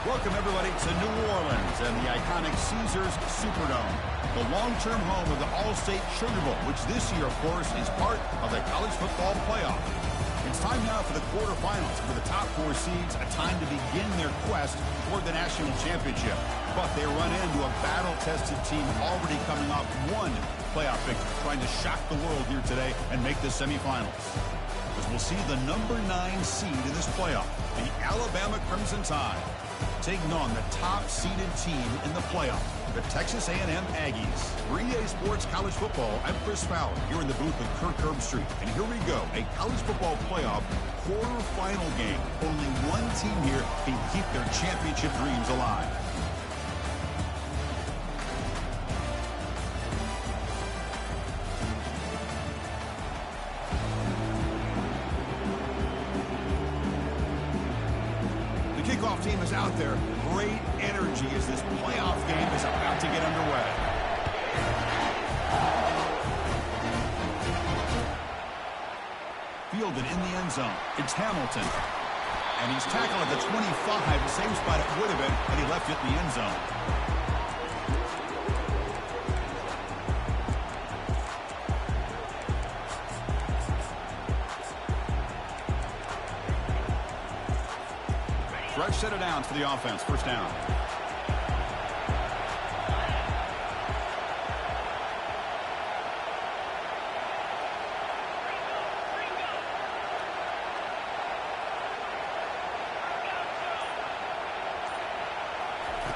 Welcome, everybody, to New Orleans and the iconic Caesars Superdome, the long-term home of the All-State Sugar Bowl, which this year, of course, is part of the college football playoff. It's time now for the quarterfinals for the top 4 seeds, a time to begin their quest toward the national championship. But they run into a battle-tested team already coming off one playoff victory, trying to shock the world here today and make the semifinals. As we'll see the number 9 seed in this playoff, the Alabama Crimson Tide, taking on the top-seeded team in the playoff, the Texas A&M Aggies. For EA Sports College Football, I'm Chris Fowler, here in the booth with Kirk Herbstreit. And here we go, a college football playoff quarterfinal game. Only one team here can keep their championship dreams alive. Kickoff team is out there. Great energy as this playoff game is about to get underway. Fielded in the end zone. It's Hamilton. And he's tackled at the 25, the same spot it would have been had he left it in the end zone. Fresh set of downs for the offense. First down.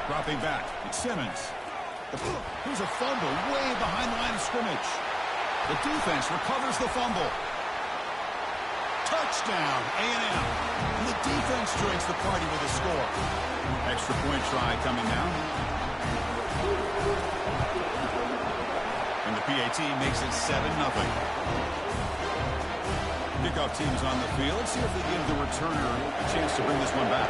Dropping back. It's Simmons. Here's a fumble way behind the line of scrimmage. The defense recovers the fumble. Touchdown, A&M. And the defense joins the party with a score. Extra point try coming now. And the PAT makes it 7-0. Kickoff team's on the field. Let's see if they give the returner a chance to bring this one back.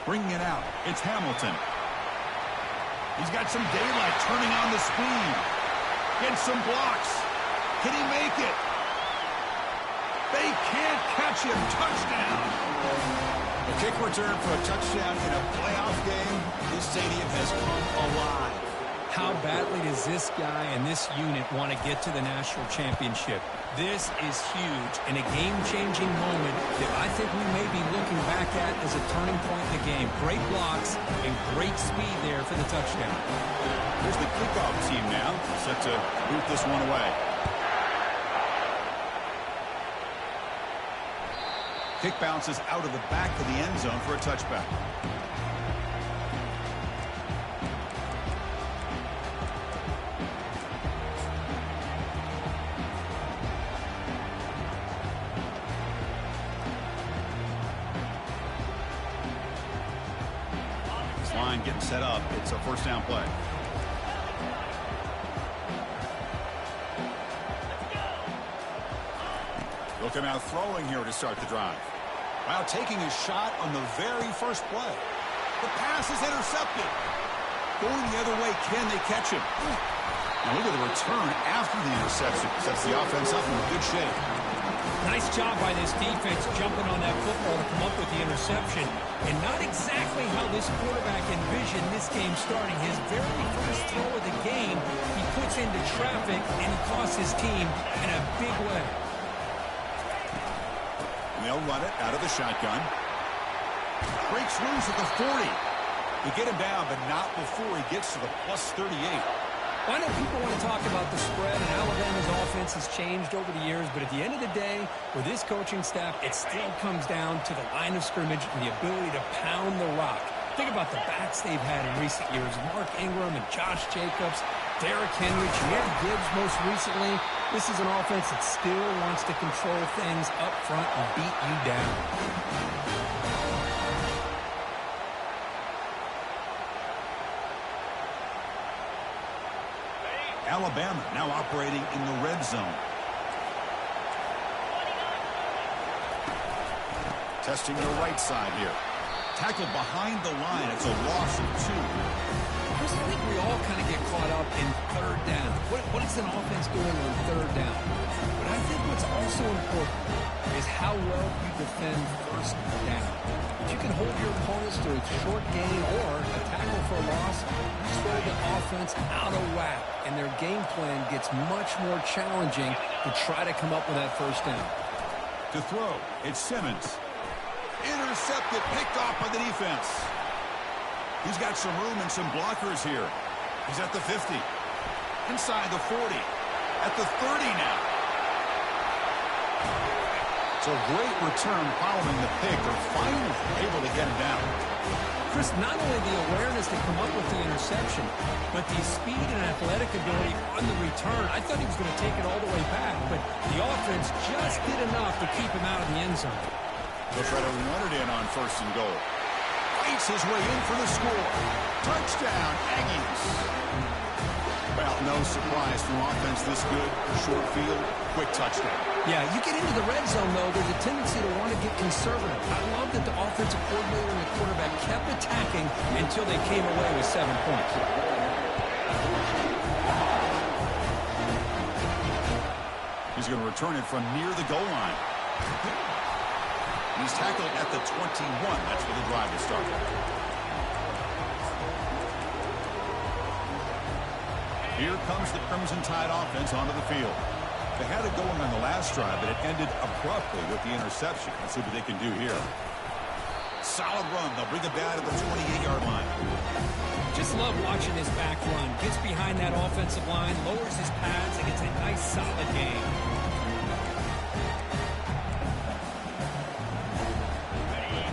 Bringing it out. It's Hamilton. He's got some daylight, turning on the speed. Gets some blocks. Can he make it? They can't catch him. Touchdown. A kick return for a touchdown in a playoff game. This stadium has come alive. How badly does this guy and this unit want to get to the national championship? This is huge and a game-changing moment that I think we may be looking back at as a turning point in the game. Great blocks and great speed there for the touchdown. Here's the kickoff team now, set to boot this one away. Kick bounces out of the back of the end zone for a touchback. This line getting set up. It's a first down play. They'll come out throwing here to start the drive. While taking a shot on the very first play. The pass is intercepted. Going the other way, can they catch him? Now look at the return after the interception. Sets the offense up in good shape. Nice job by this defense jumping on that football to come up with the interception. And not exactly how this quarterback envisioned this game starting. His very first throw of the game, he puts into traffic and he costs his team in a big way. They'll run it out of the shotgun. Breaks loose at the 40. They get him down, but not before he gets to the plus 38. I know people want to talk about the spread, and Alabama's offense has changed over the years, but at the end of the day, with this coaching staff, it still comes down to the line of scrimmage and the ability to pound the rock. Think about the backs they've had in recent years. Mark Ingram and Josh Jacobs, Derrick Henry, Jahmyr Gibbs most recently. This is an offense that still wants to control things up front and beat you down. Alabama now operating in the red zone. Testing the right side here. Tackled behind the line. It's a loss of 2. I think we all kind of get caught up in third down. What is an offense doing on third down? But I think what's also important is how well you defend first down. If you can hold your opponents to a short gain or a tackle for a loss, you throw the offense out of whack, and their game plan gets much more challenging to try to come up with that first down. To throw, it's Simmons. Intercepted, picked off by the defense. He's got some room and some blockers here. He's at the 50. Inside the 40. At the 30 now. So great return following the pick. They're finally able to get him down. Chris, not only the awareness to come up with the interception, but the speed and athletic ability on the return. I thought he was going to take it all the way back, but the offense just did enough to keep him out of the end zone. They'll try to run it in on 1st and goal. Fights his way in for the score. Touchdown, Aggies. Well, no surprise from offense this good. Short field, quick touchdown. Yeah, you get into the red zone, though, there's a tendency to want to get conservative. I love that the offensive coordinator and the quarterback kept attacking until they came away with 7 points. He's going to return it from near the goal line. He's tackled at the 21. That's where the drive is started. Here comes the Crimson Tide offense onto the field. They had it going on the last drive, but it ended abruptly with the interception. Let's see what they can do here. Solid run. They'll bring it down to the 28-yard line. Just love watching this back run. Gets behind that offensive line, lowers his pads, and gets a nice, solid gain.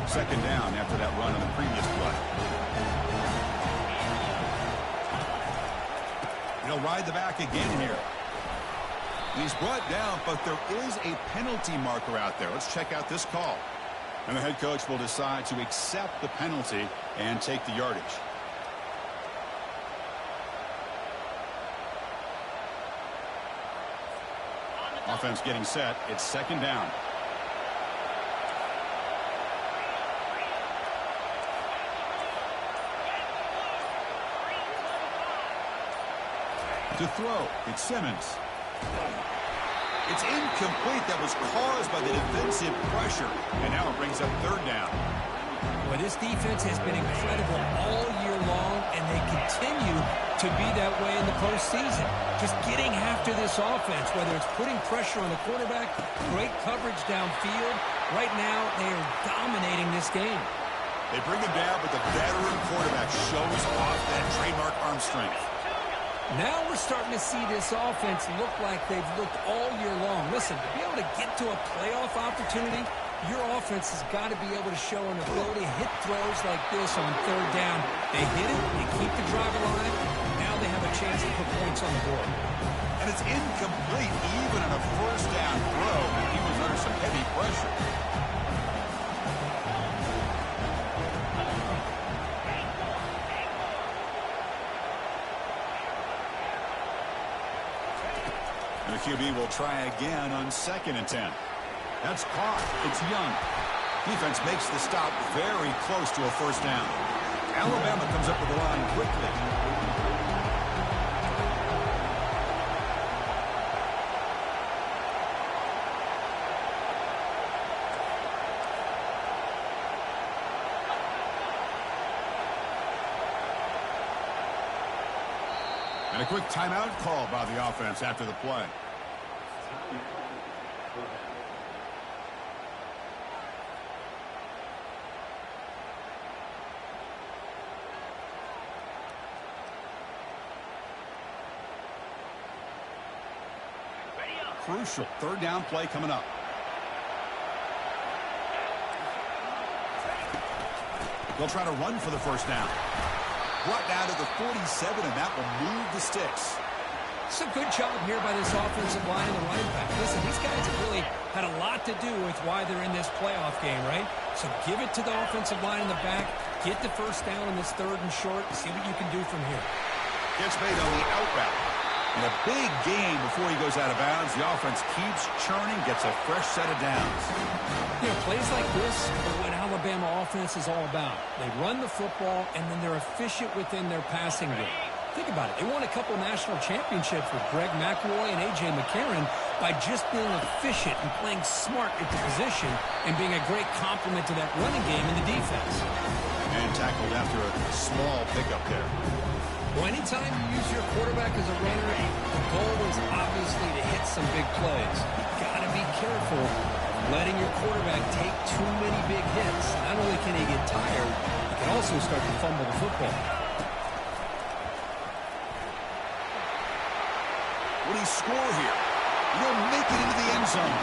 Second down after that run on the previous play. He'll ride the back again here. He's brought down, but there is a penalty marker out there. Let's check out this call. And the head coach will decide to accept the penalty and take the yardage. Offense getting set. It's second down. To throw, it's Simmons. It's incomplete. That was caused by the defensive pressure. And now it brings up third down. Well, this defense has been incredible all year long, and they continue to be that way in the postseason. Just getting after this offense, whether it's putting pressure on the quarterback, great coverage downfield. Right now, they are dominating this game. They bring him down, but the veteran quarterback shows off that trademark arm strength. Now we're starting to see this offense look like they've looked all year long. Listen, to be able to get to a playoff opportunity, your offense has got to be able to show an ability to hit throws like this on third down. They hit it, they keep the drive alive. Now they have a chance to put points on the board. And it's incomplete even on a first down throw. He was under some heavy pressure. And the QB will try again on 2nd and 10. That's caught. It's Young. Defense makes the stop very close to a first down. Alabama comes up with the line quickly. And a quick timeout call by the offense after the play. Crucial third down play coming up. They'll try to run for the first down. Brought down to the 47, and that will move the sticks. It's a good job here by this offensive line and the running back. Listen, these guys have really had a lot to do with why they're in this playoff game, right? So give it to the offensive line in the back. Get the first down in this third and short. See what you can do from here. Gets made on the out route. And a big gain before he goes out of bounds. The offense keeps churning, gets a fresh set of downs. You know, plays like this are what Alabama offense is all about. They run the football, and then they're efficient within their passing game. Think about it. They won a couple national championships with Greg McElroy and A.J. McCarron, by just being efficient and playing smart at the position and being a great complement to that running game in the defense. And tackled after a small pickup there. Well, anytime you use your quarterback as a runner, the goal is obviously to hit some big plays. You've got to be careful of letting your quarterback take too many big hits. Not only can he get tired, he can also start to fumble the football. What do you score here? He'll make it into the end zone.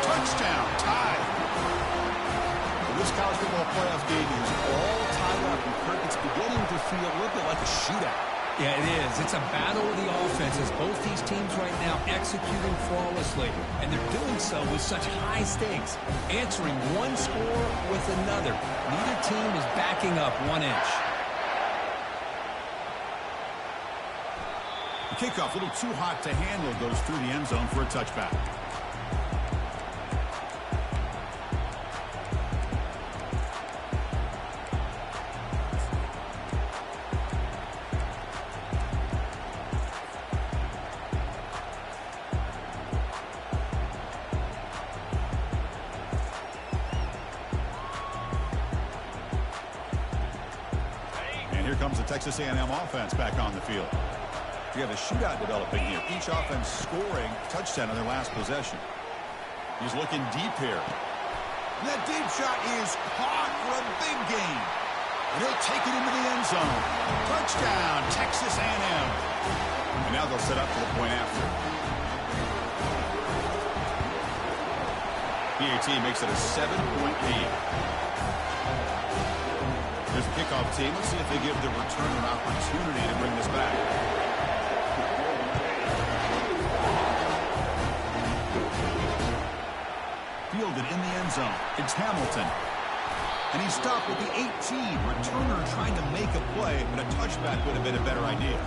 Touchdown, tie. Well, this college football playoff game is all tied up, and Kirk, it's beginning to feel a little bit like a shootout. Yeah, it is. It's a battle of the offenses. Both these teams right now executing flawlessly, and they're doing so with such high stakes, answering one score with another. Neither team is backing up 1 inch. The kickoff, a little too hot to handle, goes through the end zone for a touchback. And here comes the Texas A&M offense back on the field. We have a shootout developing here. Each offense scoring a touchdown on their last possession. He's looking deep here. And that deep shot is caught for a big gain. And he'll take it into the end zone. Touchdown, Texas A&M. And now they'll set up for the point after. PAT makes it a 7-point lead. There's the kickoff team. Let's see if they give the returner an opportunity to bring this back. Fielded in the end zone. It's Hamilton. And he's stopped with the 18. Returner trying to make a play, but a touchback would have been a better idea.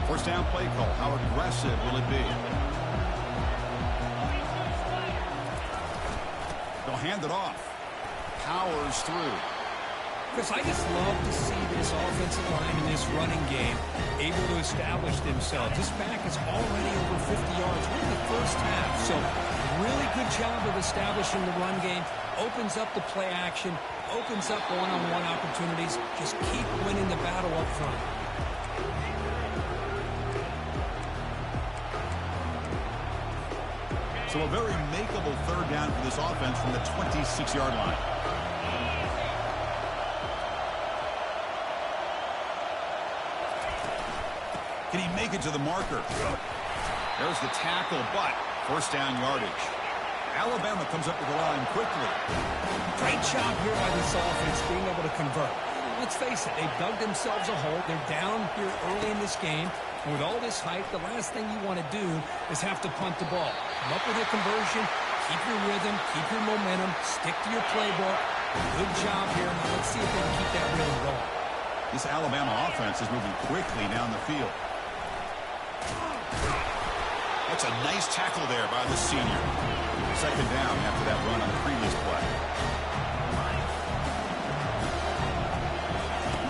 First down play call. How aggressive will it be? They'll hand it off. Powers through. Chris, I just love to see this offensive line in this running game able to establish themselves. This back is already over 50 yards. We're in the first half, so really good job of establishing the run game. Opens up the play action, opens up one-on-one opportunities. Just keep winning the battle up front. So a very makeable third down for this offense from the 26-yard line. Can he make it to the marker? There's the tackle, but first down yardage. Alabama comes up with the line quickly. Great job here by this offense being able to convert. Let's face it, they've dug themselves a hole. They're down here early in this game. And with all this hype, the last thing you want to do is have to punt the ball. Come up with a conversion, keep your rhythm, keep your momentum, stick to your playbook. Good job here. Now let's see if they can keep that rhythm going. This Alabama offense is moving quickly down the field. That's a nice tackle there by the senior. Second down after that run on the previous play.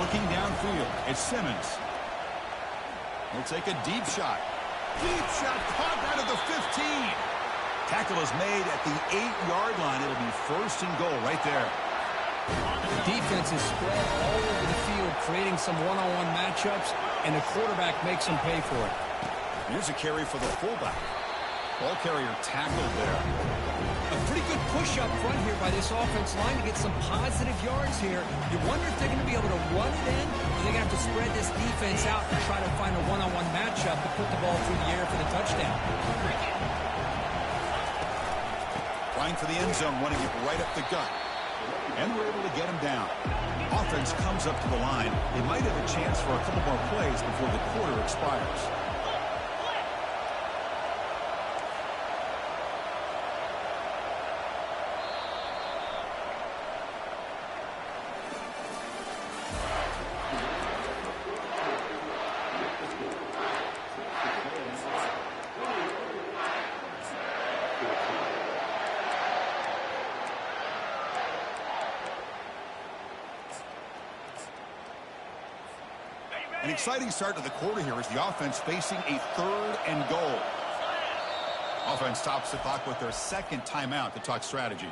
Looking downfield, it's Simmons. He'll take a deep shot. Deep shot caught out of the 15. Tackle is made at the 8-yard line. It'll be first and goal right there. The defense is spread all over the field, creating some one-on-one matchups, and the quarterback makes them pay for it. Here's a carry for the fullback. Ball carrier tackled there. A pretty good push up front here by this offense line to get some positive yards here. You wonder if they're going to be able to run it in, or they're going to have to spread this defense out and try to find a one-on-one matchup to put the ball through the air for the touchdown. Flying for the end zone, running it right up the gut. And we're able to get him down. Offense comes up to the line. They might have a chance for a couple more plays before the quarter expires. exciting start to the quarter here as the offense facing a 3rd and goal. Offense stops the clock with their second timeout to talk strategy.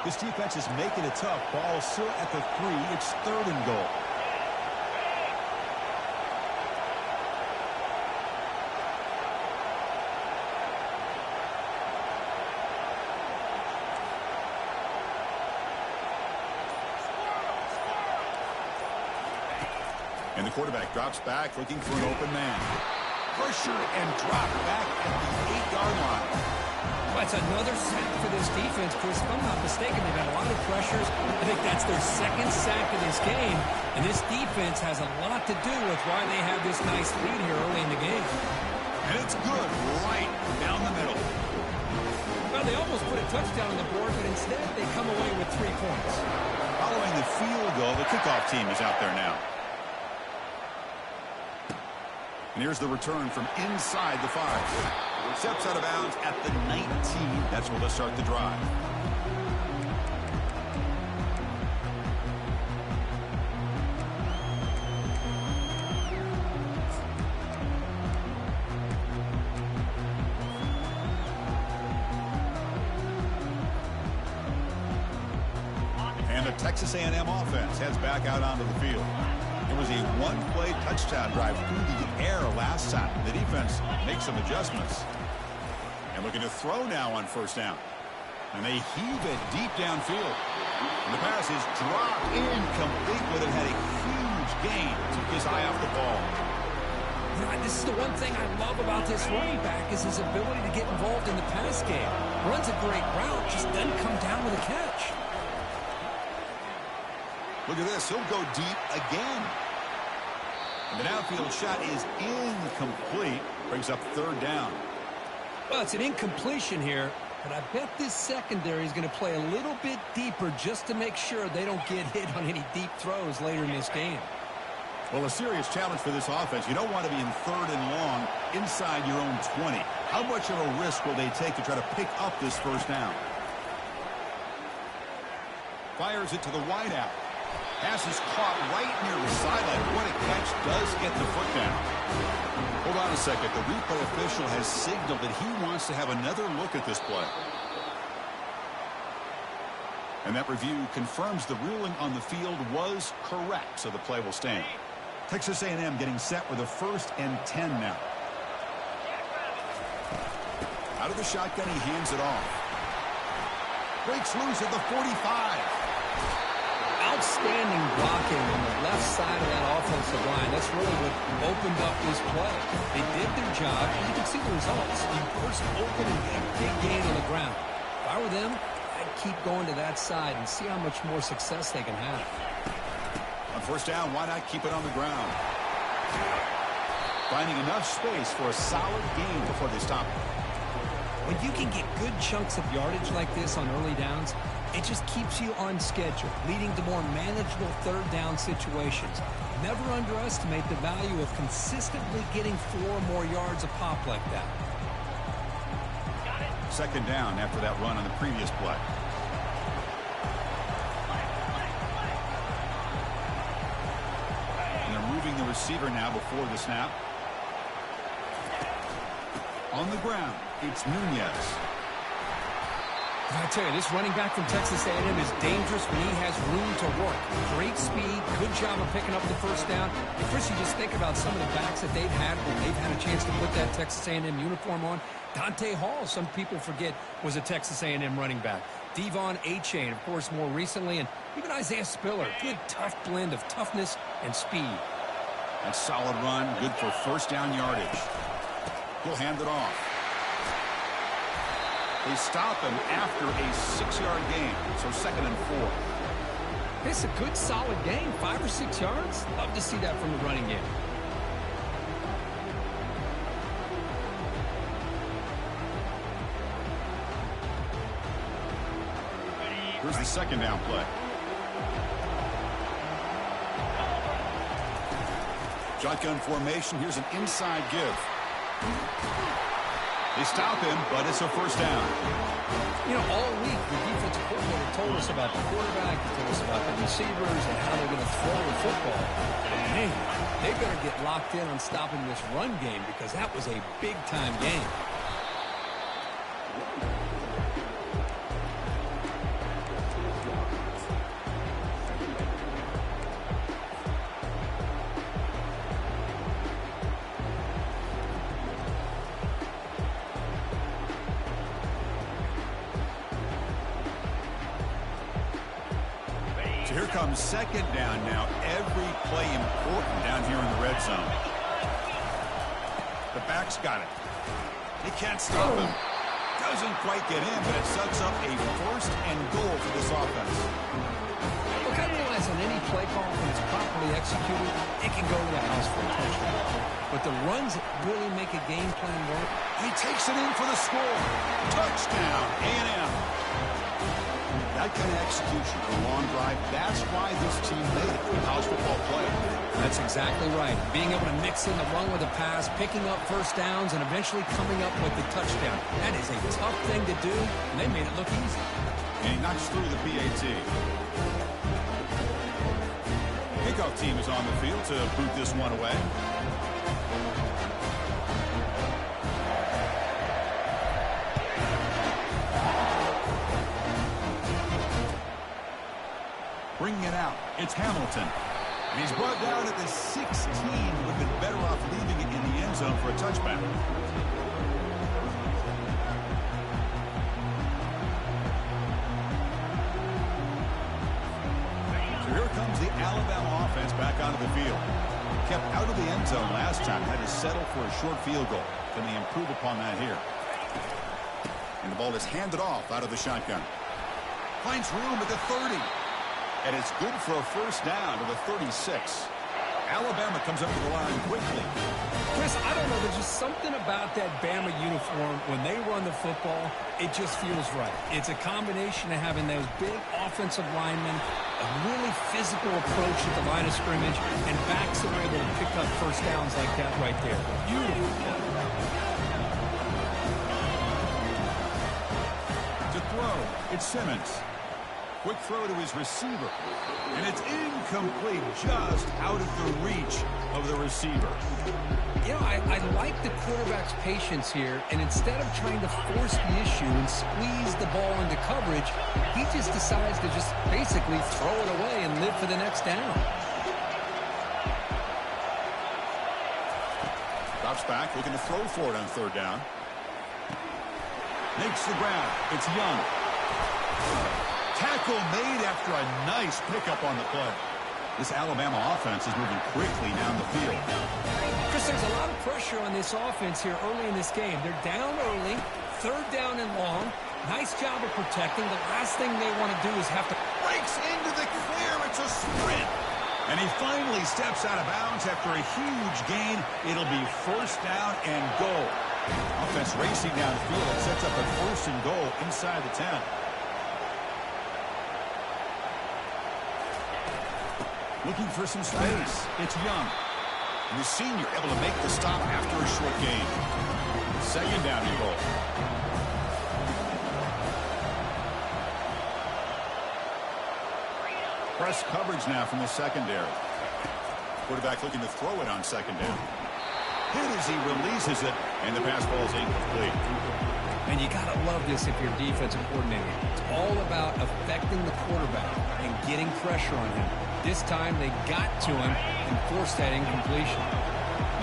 This defense is making it tough. Ball still at the 3. It's 3rd and goal. And the quarterback drops back looking for an open man. Pressure and drop back at the 8-yard line. That's another sack for this defense, Chris. If I'm not mistaken, they've had a lot of pressures. I think that's their 2nd sack of this game. And this defense has a lot to do with why they have this nice lead here early in the game. And it's good right down the middle. Well, they almost put a touchdown on the board, but instead they come away with 3 points. Following the field goal, the kickoff team is out there now. And here's the return from inside the 5. Steps out of bounds at the 19. That's where they'll start the drive. And the Texas A&M offense heads back out onto the field. It was a 1-play touchdown drive through the air last time. The defense makes some adjustments. And looking to throw now on 1st down. And they heave it deep downfield. And the pass is dropped incomplete, but it had a huge gain. Took his eye off the ball. This is the one thing I love about this running back is his ability to get involved in the pass game. Runs a great route, just doesn't come down with a catch. Look at this. He'll go deep again. And the downfield shot is incomplete. Brings up 3rd down. Well, it's an incompletion here, but I bet this secondary is going to play a little bit deeper just to make sure they don't get hit on any deep throws later in this game. Well, a serious challenge for this offense. You don't want to be in 3rd and long inside your own 20. How much of a risk will they take to try to pick up this 1st down? Fires it to the wideout. Pass is caught right near the sideline. What a catch. Does get the foot down. Hold on a second. The replay official has signaled that he wants to have another look at this play. And that review confirms the ruling on the field was correct, so the play will stand. Texas A&M getting set with a 1st and 10 now. Out of the shotgun, he hands it off. Breaks loose at the 45. Outstanding blocking on the left side of that offensive line. That's really what opened up this play. They did their job, and you can see the results. You burst open and get a big gain on the ground. If I were them, I'd keep going to that side and see how much more success they can have. On 1st down, why not keep it on the ground? Finding enough space for a solid gain before they stop it. When you can get good chunks of yardage like this on early downs, it just keeps you on schedule, leading to more manageable 3rd down situations. Never underestimate the value of consistently getting 4 or more yards a pop like that. 2nd down after that run on the previous play. And they're moving the receiver now before the snap. On the ground, it's Nunez. I tell you, this running back from Texas A&M is dangerous when he has room to work. Great speed, good job of picking up the 1st down. And Chris, you just think about some of the backs that they've had when they've had a chance to put that Texas A&M uniform on. Dante Hall, some people forget, was a Texas A&M running back. Devon Achane, of course, more recently, and even Isaiah Spiller. Good, tough blend of toughness and speed. That solid run, good for 1st down yardage. He'll hand it off. They stop him after a 6-yard gain, so 2nd and 4. It's a good, solid gain, 5 or 6 yards. Love to see that from the running game. Here's the 2nd down play. Shotgun formation. Here's an inside give. They stop him, but it's a first down. You know, all week, the defensive coordinator told us about the quarterback, he told us about the receivers and how they're going to throw the football. And man, they better get locked in on stopping this run game because that was a big-time game. Here comes second down now. Every play important down here in the red zone. The back's got it. He can't stop him. Doesn't quite get in, but it sets up a first and goal for this offense. Look, I realize on any play call, when it's properly executed, it can go to the house for a touchdown. But the runs that really make a game plan work. He takes it in for the score. Touchdown, A&M. That kind of execution for a long drive, that's why this team made it in college football play. That's exactly right. Being able to mix in the run with a pass, picking up first downs, and eventually coming up with the touchdown. That is a tough thing to do, and they made it look easy. And he knocks through the PAT. Kickoff team is on the field to boot this one away. Bringing it out, it's Hamilton. And he's brought down at the 16. Would have been better off leaving it in the end zone for a touchback. So here comes the Alabama offense back onto the field. Kept out of the end zone last time, had to settle for a short field goal. Can they improve upon that here? And the ball is handed off out of the shotgun. Finds room at the 30. And it's good for a first down to the 36. Alabama comes up to the line quickly. Chris, I don't know. There's just something about that Bama uniform. When they run the football, it just feels right. It's a combination of having those big offensive linemen, a really physical approach at the line of scrimmage, and backs that are able to pick up first downs like that right there. Beautiful. To throw, it's Simmons. Quick throw to his receiver. And it's incomplete, just out of the reach of the receiver. You know, I like the quarterback's patience here, and instead of trying to force the issue and squeeze the ball into coverage, he just decides to just basically throw it away and live for the next down. Drops back, looking to throw for it on third down. Makes the grab. It's Young. Tackle made after a nice pickup on the play. This Alabama offense is moving quickly down the field. Chris, there's a lot of pressure on this offense here early in this game. They're down early, third down and long. Nice job of protecting. The last thing they want to do is have to... Breaks into the clear. It's a sprint. And he finally steps out of bounds after a huge gain. It'll be first down and goal. Offense racing down the field. It sets up a first and goal inside the 10. Looking for some space. It's Young. And the senior able to make the stop after a short gain. Second down and goal. Press coverage now from the secondary. Quarterback looking to throw it on second down. Hit as he releases it, and the pass ball is incomplete. And you got to love this if you're a defensive coordinator. It's all about affecting the quarterback and getting pressure on him. This time they got to him and forced that incompletion.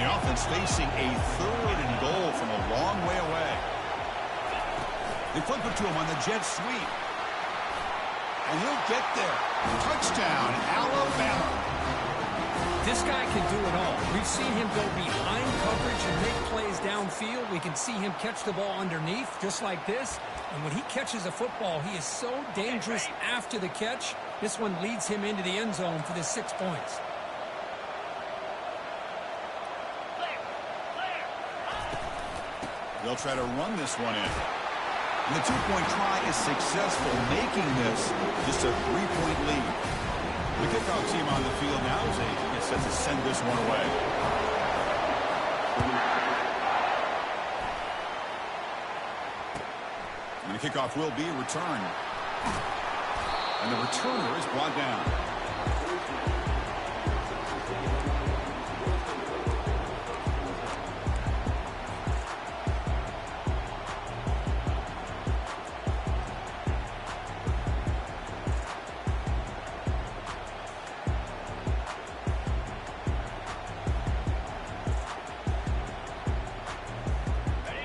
The offense facing a third and goal from a long way away. They flip it to him on the jet sweep. And he'll get there. Touchdown, Alabama. This guy can do it all. We've seen him go behind coverage and make plays downfield. We can see him catch the ball underneath, just like this. And when he catches a football, he is so dangerous after the catch. This one leads him into the end zone for the 6 points. They'll try to run this one in. And the two-point try is successful, making this just a three-point lead. The kickoff team on the field now as they get set to send this one away. kickoff will be returned. And the returner is brought down.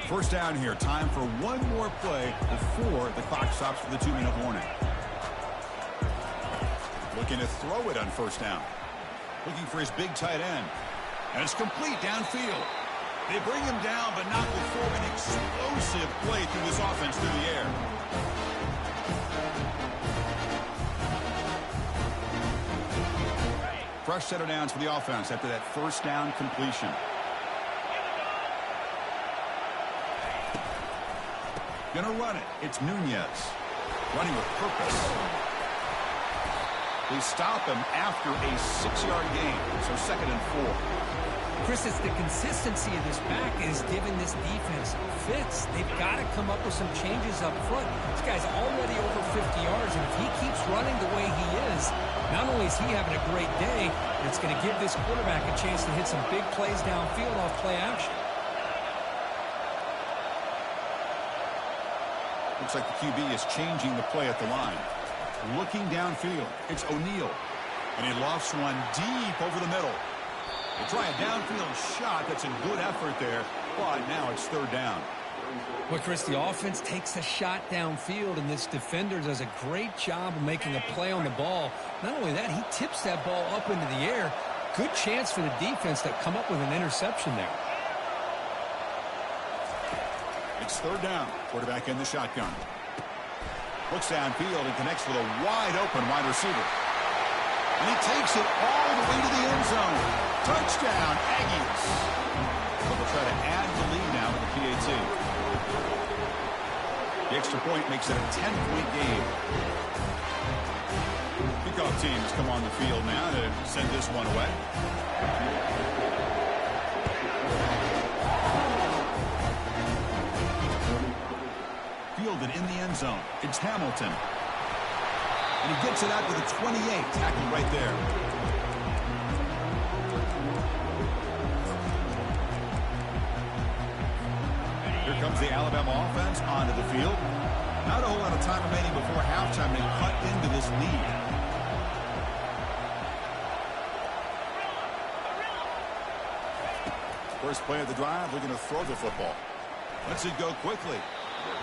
First down here. Time for one more play before the clock stops for the 2-minute warning. Looking to throw it on first down. Looking for his big tight end. And it's complete downfield. They bring him down, but not before an explosive play through this offense through the air. Fresh set of downs for the offense after that first down completion. Gonna run it. It's Nunez. Running with purpose. They stop him after a 6-yard gain. So 2nd and 4. Chris, it's the consistency of this back is giving this defense fits. They've got to come up with some changes up front. This guy's already over 50 yards, and if he keeps running the way he is, not only is he having a great day, but it's going to give this quarterback a chance to hit some big plays downfield off play action. Looks like the QB is changing the play at the line. Looking downfield, it's O'Neal. And he lofts one deep over the middle. They try a downfield shot. That's a good effort there, but now it's 3rd down. Well, Chris, the offense takes a shot downfield, and this defender does a great job of making a play on the ball. Not only that, he tips that ball up into the air. Good chance for the defense to come up with an interception there. It's 3rd down. Quarterback in the shotgun. Looks downfield and connects with a wide-open wide receiver. And he takes it all the way to the end zone. Touchdown, Aggies. But they'll try to add the lead now with the PAT. The extra point makes it a 10-point game. Kickoff team has come on the field now to send this one away. Fielded in the end zone. It's Hamilton. And he gets it out to the 28. Tackled right there. Here comes the Alabama offense onto the field. Not a whole lot of time remaining before halftime to cut into this lead. First play of the drive, looking to throw the football. Lets it go quickly.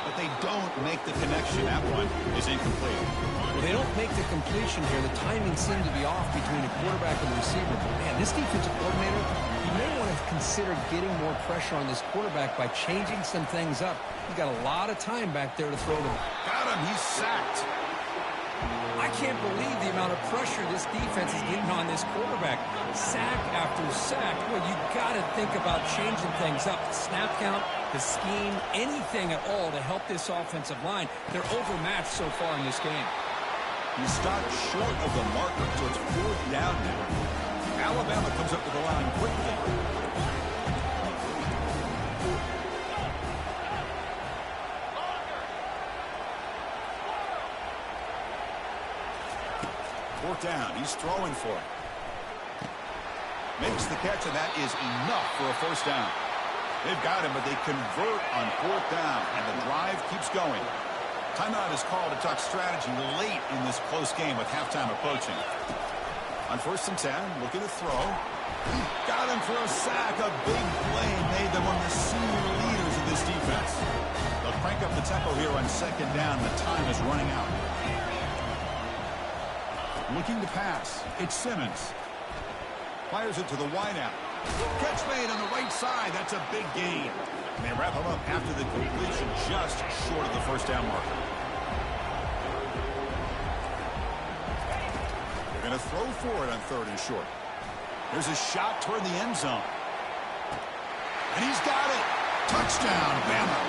But they don't make the connection. That one is incomplete. Well, they don't make the completion here. The timing seemed to be off between the quarterback and the receiver. But, man, this defensive coordinator, you may want to consider getting more pressure on this quarterback by changing some things up. He's got a lot of time back there to throw them. Got him. He's sacked. I can't believe the amount of pressure this defense is getting on this quarterback. Sack after sack. Well, you got to think about changing things up. The snap count, the scheme, anything at all to help this offensive line. They're overmatched so far in this game. He stopped short of the marker, so it's 4th down now. Alabama comes up to the line quickly. Fourth down. He's throwing for it. Makes the catch, and that is enough for a first down. They've got him, but they convert on 4th down, and the drive keeps going. Timeout is called to talk strategy late in this close game with halftime approaching. On 1st and 10, looking to throw. Got him for a sack. A big play made them one of the senior leaders of this defense. They'll crank up the tempo here on 2nd down. The time is running out. Looking to pass. It's Simmons. Fires it to the wideout. Catch made on the right side. That's a big gain. And they wrap him up after the completion just short of the first down marker. They're going to throw for it on 3rd and short. There's a shot toward the end zone. And he's got it. Touchdown, Bama.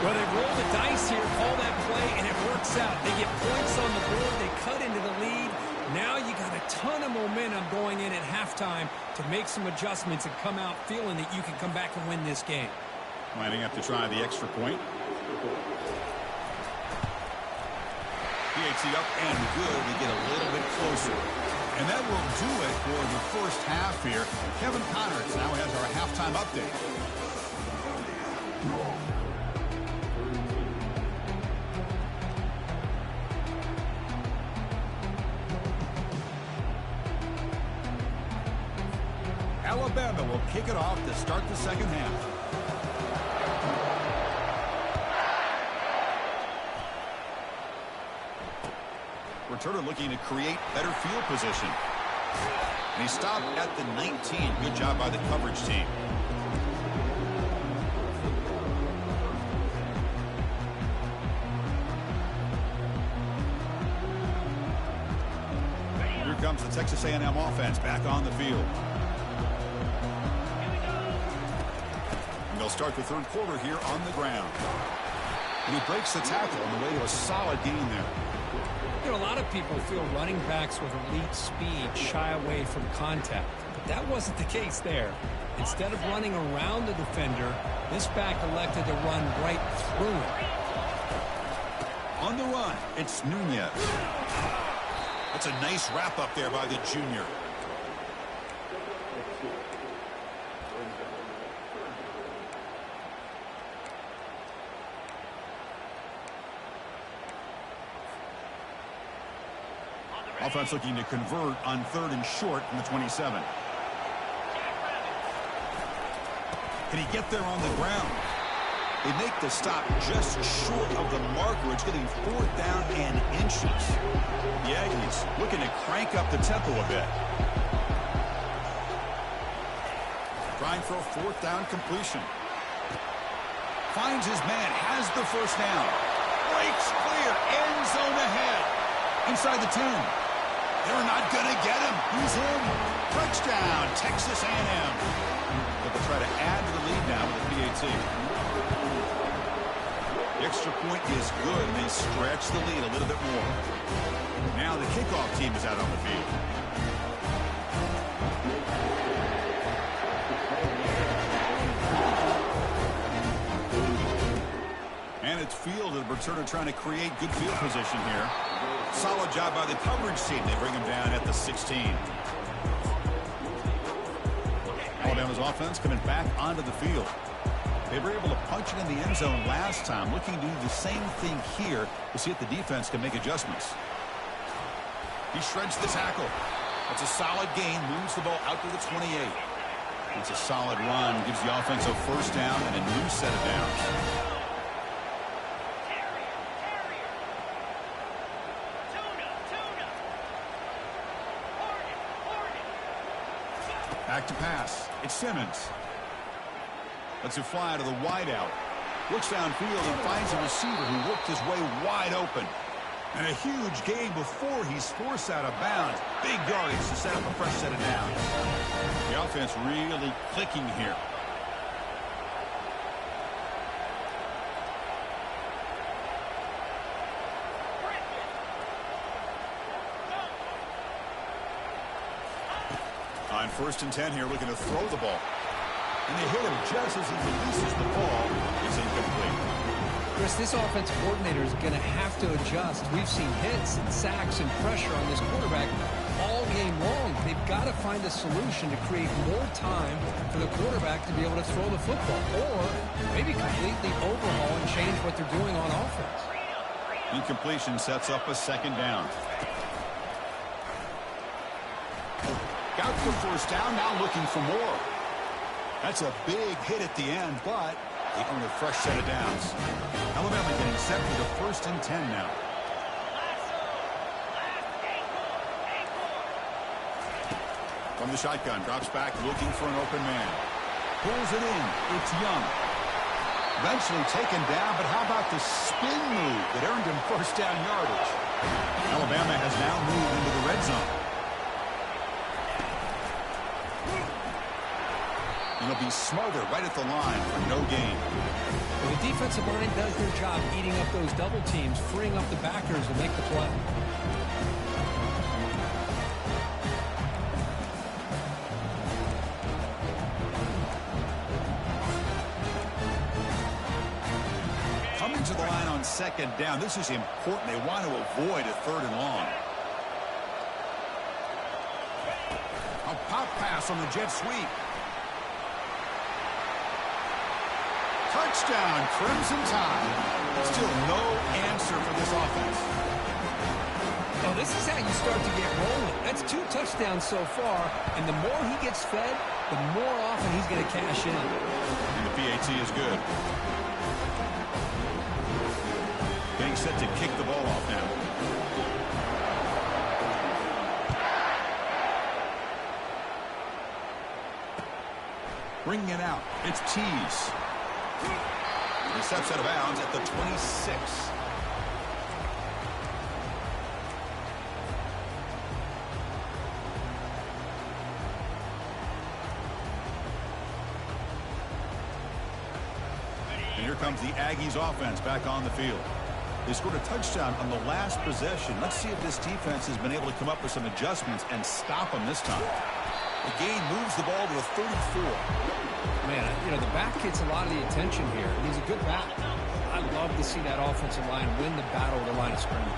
Well, they roll the dice here, call that play, and it works out. They get points on the board. They cut into the lead. Now you got a ton of momentum going in at halftime to make some adjustments and come out feeling that you can come back and win this game. Lining up to try the extra point. PAT up and good. We get a little bit closer. And that will do it for the first half here. Kevin Connors now has our halftime update. Alabama will kick it off to start the second half. Returner looking to create better field position. And he stopped at the 19. Good job by the coverage team. Here comes the Texas A&M offense back on the field. And they'll start the third quarter here on the ground. And he breaks the tackle on the way to a solid gain there. You know, a lot of people feel running backs with elite speed shy away from contact, but that wasn't the case there. Instead of running around the defender, this back elected to run right through him. On the run, it's Nunez. That's a nice wrap up there by the junior. Offense looking to convert on 3rd and short from the 27. Can he get there on the ground? They make the stop just short of the marker. It's getting 4th down and inches. The Aggies looking to crank up the tempo a bit. Trying for a 4th down completion. Finds his man, has the first down. Breaks clear, end zone ahead. Inside the 10. They're not going to get him. He's in. Touchdown, Texas A&M. But they'll try to add to the lead now with the PAT. The extra point is good, and they stretch the lead a little bit more. Now the kickoff team is out on the field. And it's fielded. Returner trying to create good field position here. Solid job by the coverage team. They bring him down at the 16. Alabama's offense coming back onto the field. They were able to punch it in the end zone last time. Looking to do the same thing here to see if the defense can make adjustments. He shreds the tackle. That's a solid gain. Moves the ball out to the 28. It's a solid run. Gives the offense a first down and a new set of downs. Back to pass. It's Simmons. Lets it fly to the wideout. Looks downfield and finds a receiver who worked his way wide open. And a huge gain before he's forced out of bounds. Big yardage to set up a fresh set of downs. The offense really clicking here. On 1st and 10 here, looking to throw the ball. And they hit him just as he releases the ball. It's incomplete. Chris, this offense coordinator is going to have to adjust. We've seen hits and sacks and pressure on this quarterback all game long. They've got to find a solution to create more time for the quarterback to be able to throw the football, or maybe completely overhaul and change what they're doing on offense. Incompletion sets up a second down. Got the first down, now looking for more. That's a big hit at the end, but they earn a fresh set of downs. Alabama getting set for the 1st and 10 now. From the shotgun, drops back, looking for an open man. Pulls it in. It's Young. Eventually taken down, but how about the spin move that earned him first down yardage? Alabama has now moved into the red zone. And he'll be smothered right at the line for no gain. Well, the defensive line does their job eating up those double teams, freeing up the backers to make the play. second down. This is important. They want to avoid a 3rd and long. A pop pass on the jet sweep. Touchdown, Crimson Tide. Still no answer for this offense. Well, this is how you start to get rolling. That's 2 touchdowns so far, and the more he gets fed, the more often he's going to cash in. And the PAT is good. Getting set to kick the ball off now. Bringing it out. It's Tease. He steps out of bounds at the 26. And here comes the Aggies offense back on the field. They scored a touchdown on the last possession. Let's see if this defense has been able to come up with some adjustments and stop them this time. The gain moves the ball to the 34. Man, you know, the back gets a lot of the attention here. He's a good back. I love to see that offensive line win the battle of the line of scrimmage.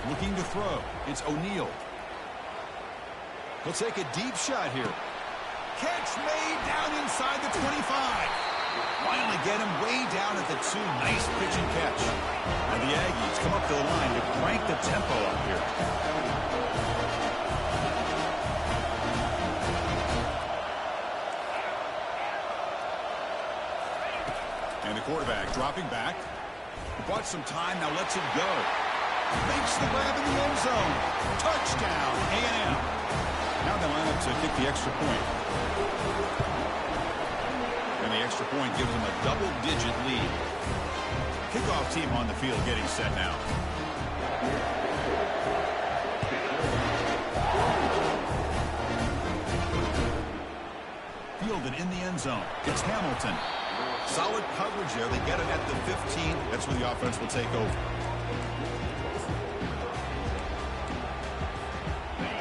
Looking to throw. It's O'Neal. He'll take a deep shot here. Catch made down inside the 25. Finally get him way down at the 2. Nice pitch and catch. And the Aggies come up to the line to crank the tempo up here. And the quarterback dropping back. Bought some time, now lets it go. Makes the grab in the end zone. Touchdown, A&M. Now they line up to kick the extra point. And the extra point gives them a double-digit lead. Kickoff team on the field getting set now. Fielded in the end zone. It's Hamilton. Solid coverage there. They get it at the 15. That's where the offense will take over.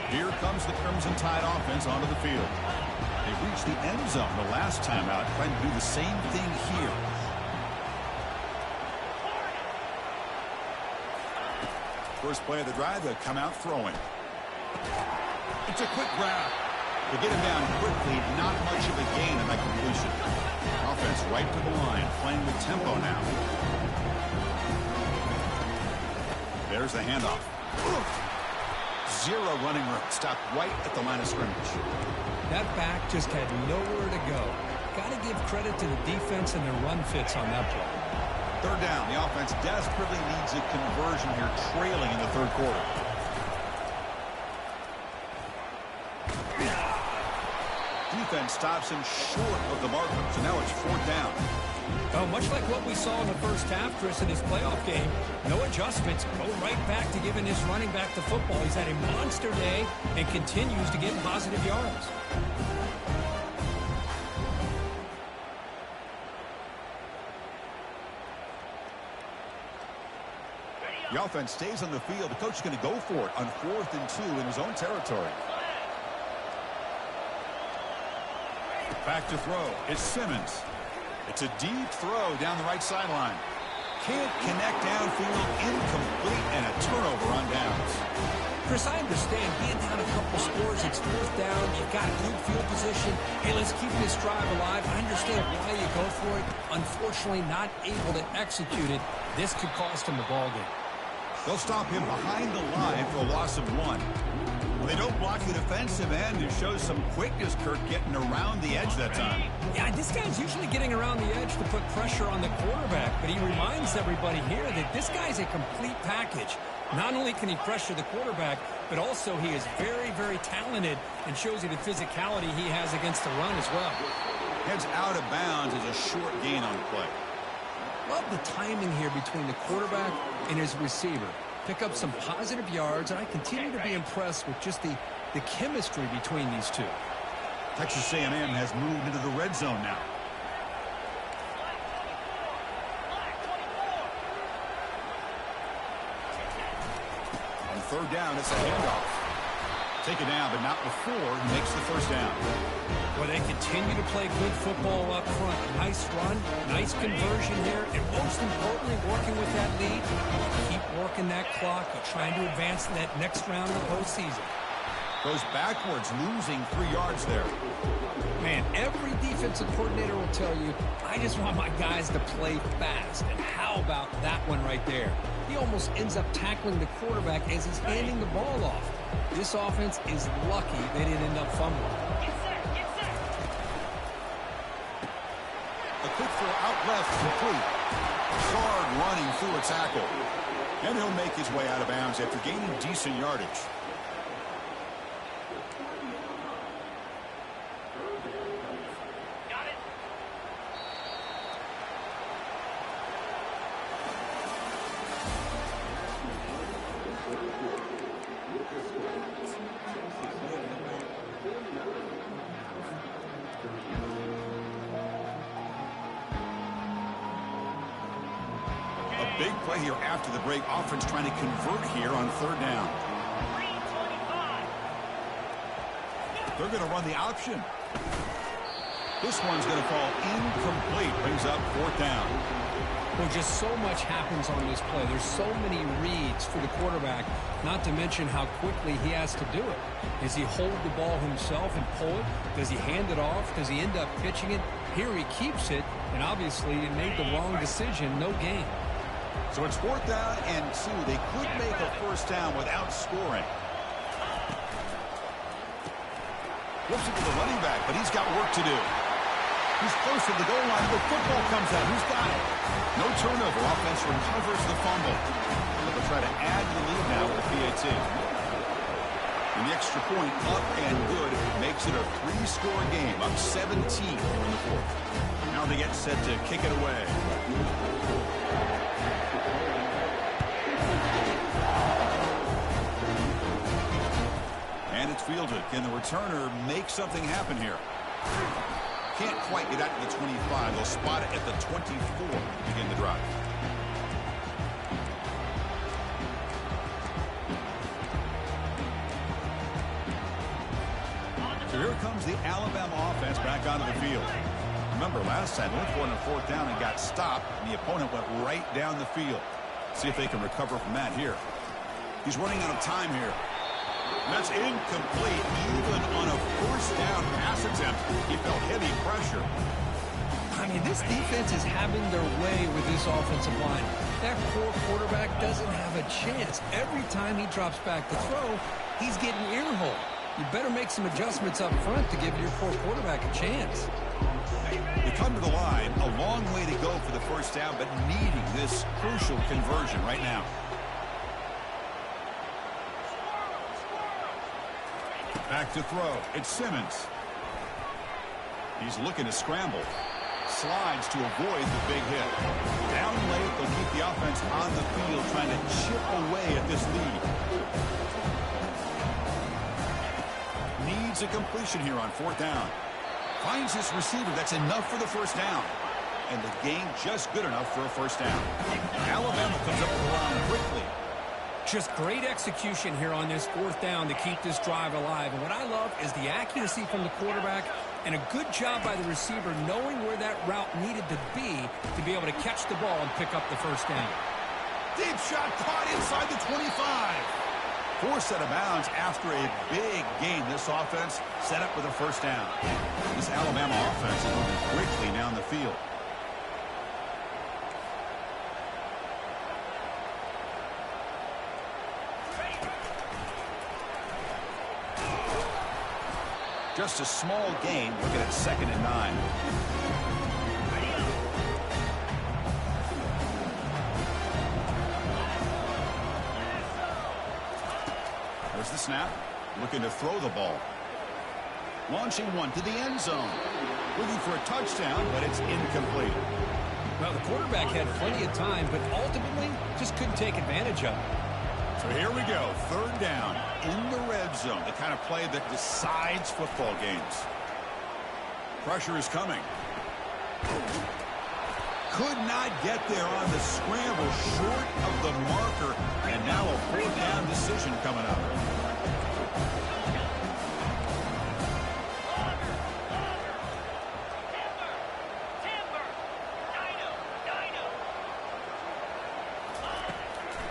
Here comes the Crimson Tide offense onto the field. They reached the end zone the last time out, trying to do the same thing here. First play of the drive, they'll come out throwing. It's a quick grab. They get him down quickly, not much of a gain in that completion. Offense right to the line, playing with tempo now. There's the handoff. Zero running room. Stopped right at the line of scrimmage. That back just had nowhere to go. Got to give credit to the defense and their run fits on that play. 3rd down. The offense desperately needs a conversion here, trailing in the 3rd quarter. Defense stops him short of the marker, so now it's 4th down. Oh, much like what we saw in the first half, Chris, in his playoff game, no adjustments, go right back to giving his running back the football. He's had a monster day and continues to get positive yards. The offense stays on the field. The coach is going to go for it on 4th and 2 in his own territory. Back to throw. It's Simmons. It's a deep throw down the right sideline. Can't connect downfield, incomplete, and a turnover on downs. Chris, I understand being down a couple scores, it's 4th down, you've got good field position. Hey, let's keep this drive alive. I understand why you go for it. Unfortunately, not able to execute it. This could cost him the ball game. They'll stop him behind the line for a loss of 1. Well, they don't block the defensive end. It shows some quickness, Kurt, getting around the edge that time. Yeah, this guy's usually getting around the edge to put pressure on the quarterback, but he reminds everybody here that this guy's a complete package. Not only can he pressure the quarterback, but also he is very, very talented and shows you the physicality he has against the run as well. Heads out of bounds is a short gain on the play. Love the timing here between the quarterback and his receiver. Pick up some positive yards, and I continue to be impressed with just the chemistry between these two. Texas A&M has moved into the red zone now. On 3rd down, it's a handoff. Take it down, but not before he makes the first down. Well, they continue to play good football up front. Nice run, nice conversion here, and most importantly, working with that lead, keep working that clock. You're trying to advance to that next round of the postseason. Goes backwards, losing 3 yards there. Man, every defensive coordinator will tell you, I just want my guys to play fast. And how about that one right there? He almost ends up tackling the quarterback as he's handing the ball off. This offense is lucky they didn't end up fumbling. A quick throw out left, complete. Hard running through a tackle. And he'll make his way out of bounds after gaining decent yardage. Big play here after the break. Offense trying to convert here on 3rd down. They're going to run the option. This one's going to fall incomplete. Brings up 4th down. Well, just so much happens on this play. There's so many reads for the quarterback, not to mention how quickly he has to do it. Does he hold the ball himself and pull it? Does he hand it off? Does he end up pitching it? Here he keeps it, and obviously he made the wrong decision. No gain. So it's 4th down and 2. They could make a first down without scoring. Flips it to the running back, but he's got work to do. He's close to the goal line. The football comes out. Who's got it? No turnover. Offense recovers the fumble. They'll try to add to the lead now with the PAT. And the extra point up and good makes it a 3-score game. Up 17 in the 4th. Now they get set to kick it away. And it's fielded. Can the returner make something happen here? Can't quite get out to the 25. They'll spot it at the 24 to begin the drive. So here comes the Alabama offense back onto the field. Remember, last time, went for it on 4th down and got stopped, and the opponent went right down the field. See if they can recover from that here. He's running out of time here. And that's incomplete. Even on a 1st down pass attempt, he felt heavy pressure. I mean, this defense is having their way with this offensive line. That poor quarterback doesn't have a chance. Every time he drops back to throw, he's getting earholed. You better make some adjustments up front to give your poor quarterback a chance. They come to the line, a long way to go for the first down, but needing this crucial conversion right now. Back to throw. It's Simmons. He's looking to scramble. Slides to avoid the big hit. Down late, they'll keep the offense on the field, trying to chip away at this lead. Needs a completion here on 4th down. Finds his receiver. That's enough for the first down. And the gain just good enough for a first down. Alabama comes up with the line quickly. Just great execution here on this 4th down to keep this drive alive. And what I love is the accuracy from the quarterback and a good job by the receiver knowing where that route needed to be able to catch the ball and pick up the first down. Deep shot caught inside the 25. Forced out of bounds after a big gain. This offense set up with a first down. This Alabama offense is moving quickly down the field. Just a small gain. Looking at 2nd and 9. There's the snap. Looking to throw the ball. Launching one to the end zone. Looking for a touchdown, but it's incomplete. Well, the quarterback had plenty of time, but ultimately just couldn't take advantage of it. So here we go. 3rd down in the red zone. The kind of play that decides football games. Pressure is coming. Could not get there on the scramble, short of the marker, and now a 4th down decision coming up.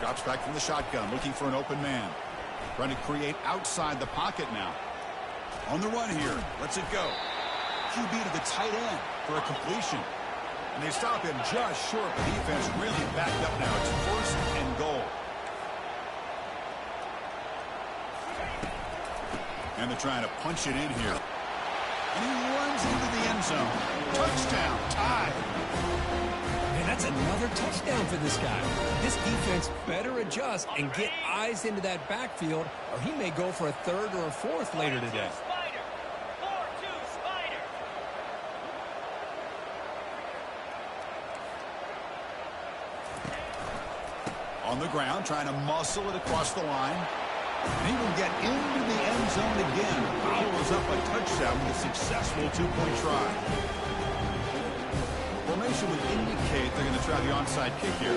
Drops back from the shotgun, looking for an open man. Trying to create outside the pocket now. On the run here. Lets it go. QB to the tight end for a completion. And they stop him just short. The defense really backed up now. It's 1st and goal. And they're trying to punch it in here. And he runs into the end zone. Touchdown. Tied. And that's another touchdown for this guy. This defense better adjust and get eyes into that backfield, or he may go for a 3rd or a 4th later today. On the ground, trying to muscle it across the line. And he will get into the end zone again. Follows up a touchdown with a successful 2-point try. Formation would indicate they're going to try the onside kick here.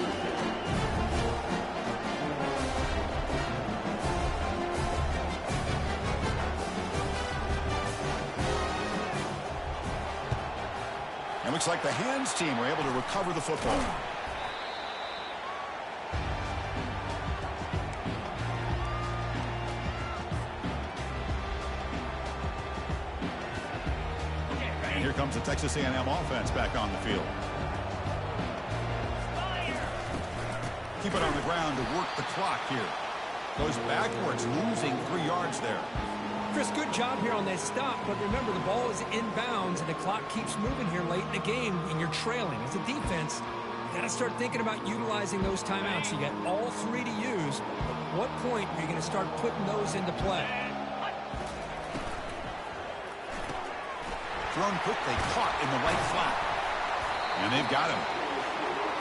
And looks like the hands team were able to recover the football. Here comes the Texas A&M offense back on the field. Keep it on the ground to work the clock here. Goes backwards, losing 3 yards there. Chris, good job here on that stop, but remember, the ball is inbounds, and the clock keeps moving here late in the game, and you're trailing. As a defense, you got to start thinking about utilizing those timeouts. You got all 3 to use. At what point are you going to start putting those into play? Thrown quickly, caught in the right flat. And they've got him.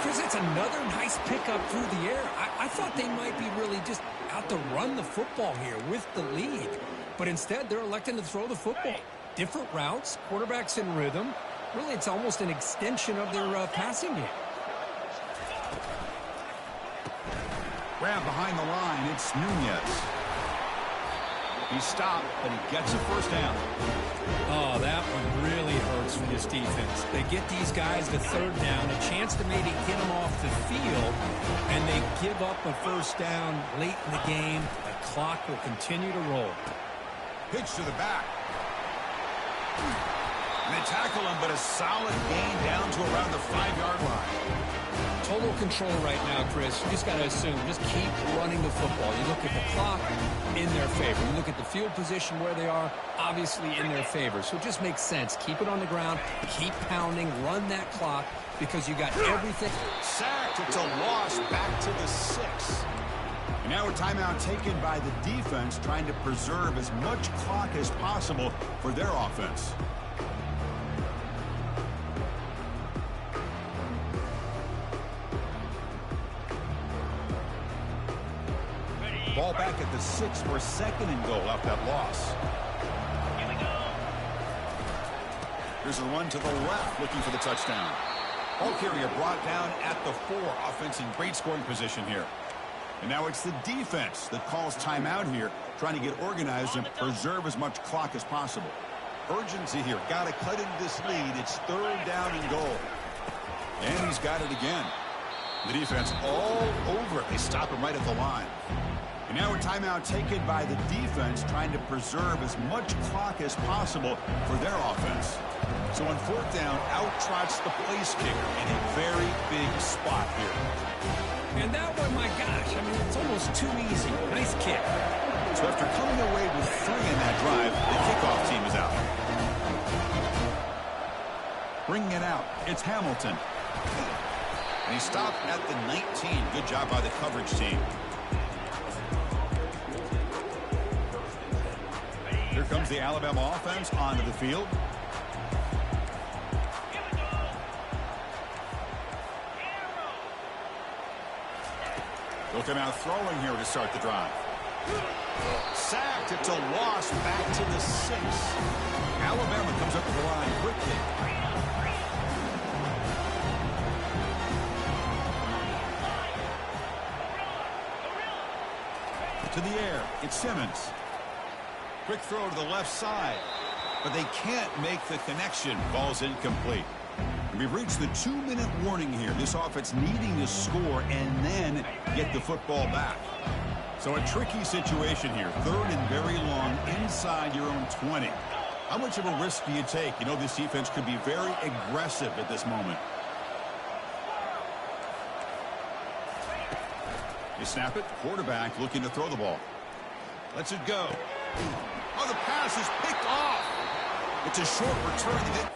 Chris, it's another nice pickup through the air. I thought they might be really just out to run the football here with the lead. But instead, they're electing to throw the football. Different routes, quarterbacks in rhythm. Really, it's almost an extension of their passing game. Grab behind the line, it's Nunez. He stopped, but he gets a 1st down. Oh, that one really hurts for this defense. They get these guys the 3rd down, a chance to maybe get them off the field, and they give up a 1st down late in the game. The clock will continue to roll. Pitch to the back. And they tackle him, but a solid gain down to around the 5-yard line. Total control right now, Chris. You just got to assume, just keep running the football. You look at the clock, in their favor. You look at the field position where they are, obviously in their favor. So it just makes sense. Keep it on the ground, keep pounding, run that clock, because you got everything. Sacked. It's a loss back to the 6. And now a timeout taken by the defense, trying to preserve as much clock as possible for their offense. Ball back at the 6 for a 2nd and goal off that loss. Here we go. Here's a run to the left, looking for the touchdown. Ball carrier brought down at the 4. Offense in great scoring position here. And now it's the defense that calls timeout here, trying to get organized and preserve as much clock as possible. Urgency here. Got to cut into this lead. It's 3rd down and goal. And he's got it again. The defense all over it. They stop him right at the line. And now a timeout taken by the defense, trying to preserve as much clock as possible for their offense. So on 4th down, out trots the place kicker in a very big spot here. And that one, my gosh, I mean, it's almost too easy. Nice kick. So after coming away with 3 in that drive, the kickoff team is out. Bringing it out, it's Hamilton. And he stopped at the 19. Good job by the coverage team. Here comes the Alabama offense onto the field. They'll come out throwing here to start the drive. Sacked. It's a loss back to the 6. Alabama comes up to the line quickly. To the air. It's Simmons. Quick throw to the left side. But they can't make the connection. Ball's incomplete. We've reached the 2-minute warning here. This offense needing to score and then get the football back. So a tricky situation here. 3rd and very long inside your own 20. How much of a risk do you take? You know, this defense could be very aggressive at this moment. They snap it. Quarterback looking to throw the ball. Lets it go. Oh, the pass is picked off. It's a short return.